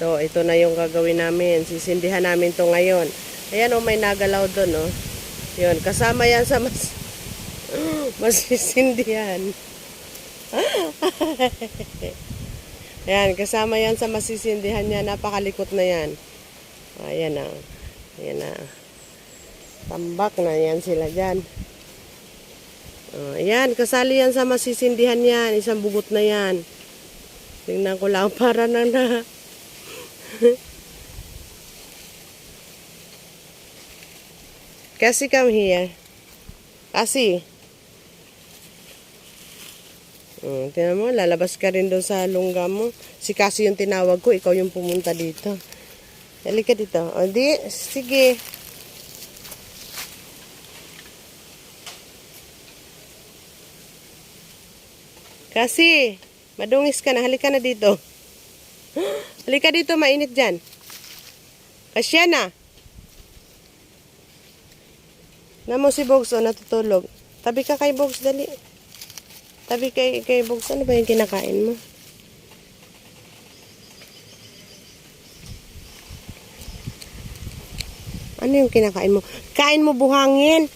So, ito na yung gagawin namin. Sisindihan namin to ngayon. Ayan o, may nagalaw doon o. Yun, kasama yan sa masisindihan. Ayan, kasama yan sa masisindihan niya. Napakalikot na yan. Ayan na. Ayan na. Tambak na yan sila dyan. Ayan, kasali yan sa masisindihan yan. Isang bugot na yan. Tingnan ko lang para na Kasi come here. Kasi. Tingnan mo, lalabas ka rin doon sa lungga mo. Si Kasi yung tinawag ko, ikaw yung pumunta dito. Halika dito. O di, sige. Kasi, madungis ka na. Halika na dito. Halika dito, mainit dyan. Kasya na. Namo si Bogs, natutulog. Tabi ka kay Bogs, dali. Tabi kay Bogs, ano ba yung kinakain mo? Ano yung kinakain mo? Kain mo buhangin.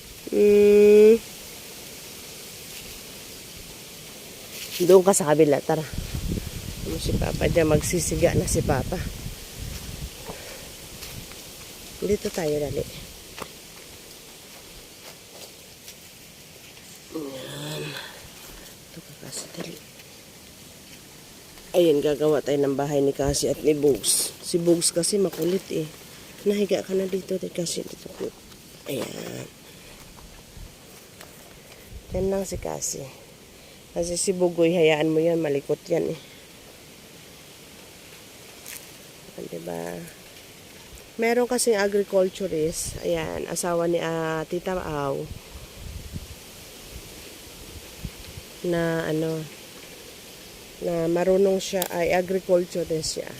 Doon ka sa kabila, tara. Ano si Papa dyan, magsisiga na si Papa. Dito tayo, dali. Ayan. Ito ka kasi, dali. Ayan, gagawa tayo ng bahay ni Kasi at ni Bogs. Si Bogs kasi makulit eh. Nahiga ka na dito, kasi dito. Ayan. Yan lang si Kasi. Kasi si Bugoy, hayaan mo yan, malikot yan eh. Diba? Meron kasing agriculturist, ayan, asawa ni Tita Aw, na ano, na marunong siya, ay agriculturist siya.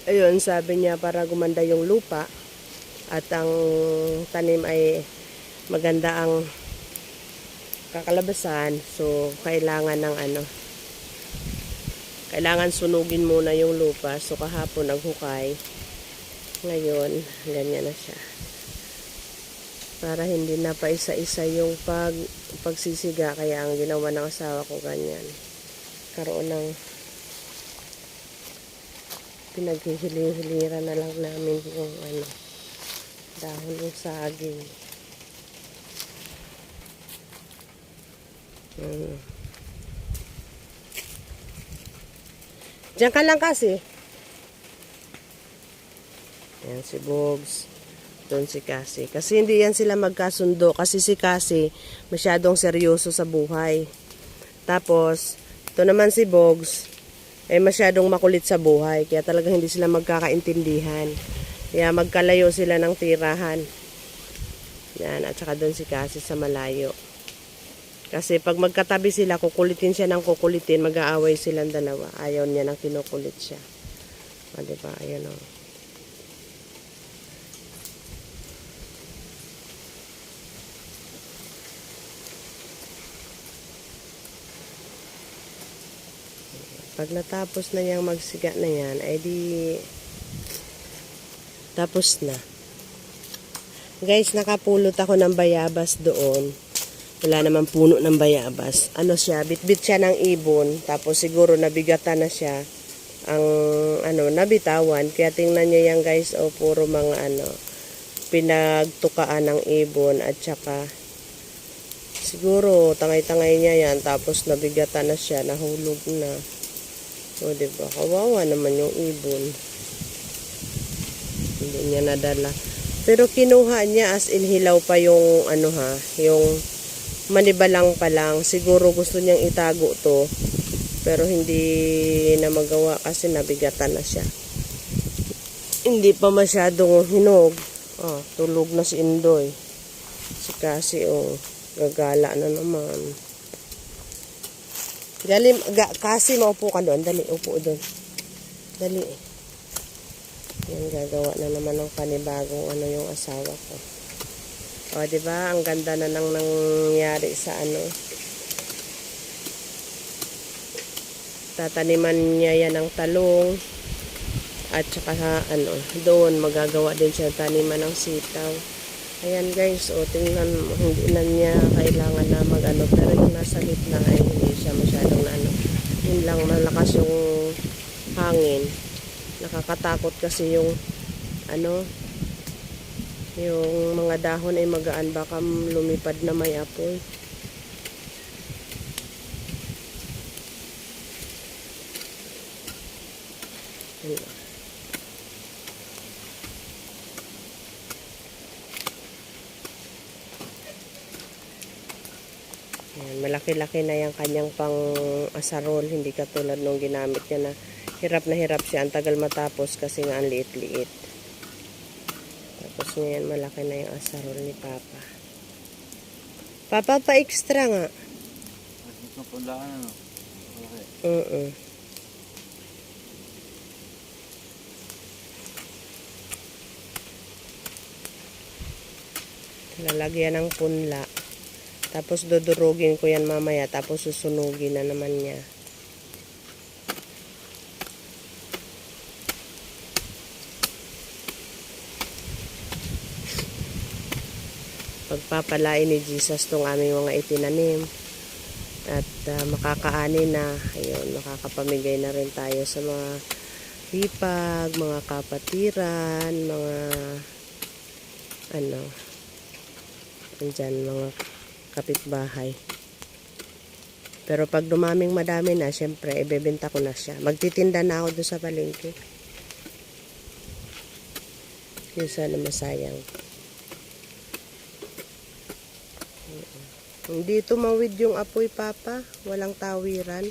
Ayun, sabi niya para gumanda yung lupa at ang tanim ay maganda ang kakalabasan, so kailangan ng ano, kailangan sunugin muna yung lupa. So kahapon naghukay, ngayon ganyan na siya para hindi na pa isa-isa yung pagsisiga. Kaya ang ginawa ng asawa ko ganyan, karoon ng pinaghihili-hilira na lang namin yung ano, dahon ng saging. Diyan ka lang kasi. Ayan si Bogs. Doon si Kasi. Kasi hindi yan sila magkasundo. Kasi si Kasi masyadong seryoso sa buhay. Tapos, ito naman si Bogs masyadong makulit sa buhay. Kaya talagang hindi sila magkakaintindihan. Kaya magkalayo sila ng tirahan. Yan. At saka doon si Kasi sa malayo. Kasi pag magkatabi sila, kukulitin siya ng kukulitin, mag-aaway silang dalawa. Ayaw niya nang kinukulit siya. Diba? Ayan o. Pag natapos na niyang magsiga na yan, ay di tapos na. Guys, nakapulot ako ng bayabas doon. Wala naman puno ng bayabas. Ano siya, bitbit siya ng ibon. Tapos siguro nabigatan na siya. Ang nabitawan. Kaya tingnan niyo yan guys. Puro mga pinagtukaan ng ibon. At saka siguro tangay-tangay niya yan. Tapos nabigatan na siya. Nahulog na. O diba? Kawawa naman yung ibon. Hindi niya nadala. Pero kinuha niya as in hilaw pa yung yung manibalang pa lang. Siguro gusto niyang itago to. Pero hindi na magawa kasi nabigatan na siya. Hindi pa masyadong hinog. Tulog na si Indoy. Si Kasi gagala na naman. Kasi maupo ka doon. Dali, upo doon. Dali. Yan, gagawa na naman ng panibagong yung asawa ko. Diba? Ang ganda na nang nangyari sa Tataniman niya yan ng talong. At saka ano, doon magagawa din siya ng taniman ng sitaw. Ayan guys, o tingnan mo, hindi na niya kailangan na mag-ano, pero yung nasa gitna ay hindi siya masyadong na ano. Yun lang, malakas yung hangin. Nakakatakot kasi yung ano, yung mga dahon ay magaan, baka lumipad na may apoy. Ayan, malaki-laki na yung kanyang pang asarol, hindi katulad nung ginamit niya na hirap siya, ang tagal matapos kasi nga ang liit-liit. Tapos ngayon malaki na yung asarol ni Papa. Papa, pa-extra nga. Ito punlaan ano? Okay. Lalagyan ng punla. Tapos dudurugin ko yan mamaya. Tapos susunugin na naman niya. Pagpapalain ni Jesus tong aming mga itinanim. At makakaani na. Ayun, makakapamigay na rin tayo sa mga hipag, mga kapatiran, mga ano, andyan, mga kapitbahay. Pero pag dumaming madami na, syempre, ibebenta ko na siya. Magtitinda na ako doon sa palengke. Yun sana masayang. Hindi tumawid yung apoy, Papa. Walang tawiran.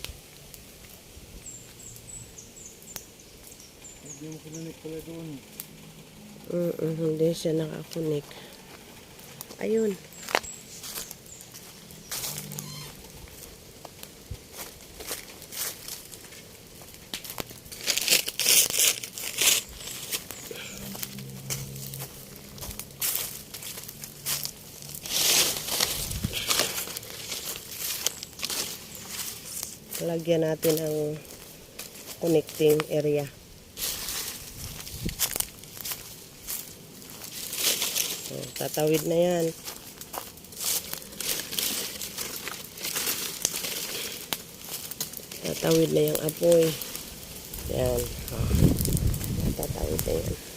Hindi mo kinunik pala doon. Hindi siya nakakunik. Ayun. Lagyan natin ang connecting area. So, tatawid na yan. Tatawid na yung apoy. Yan. Tatawid na yan.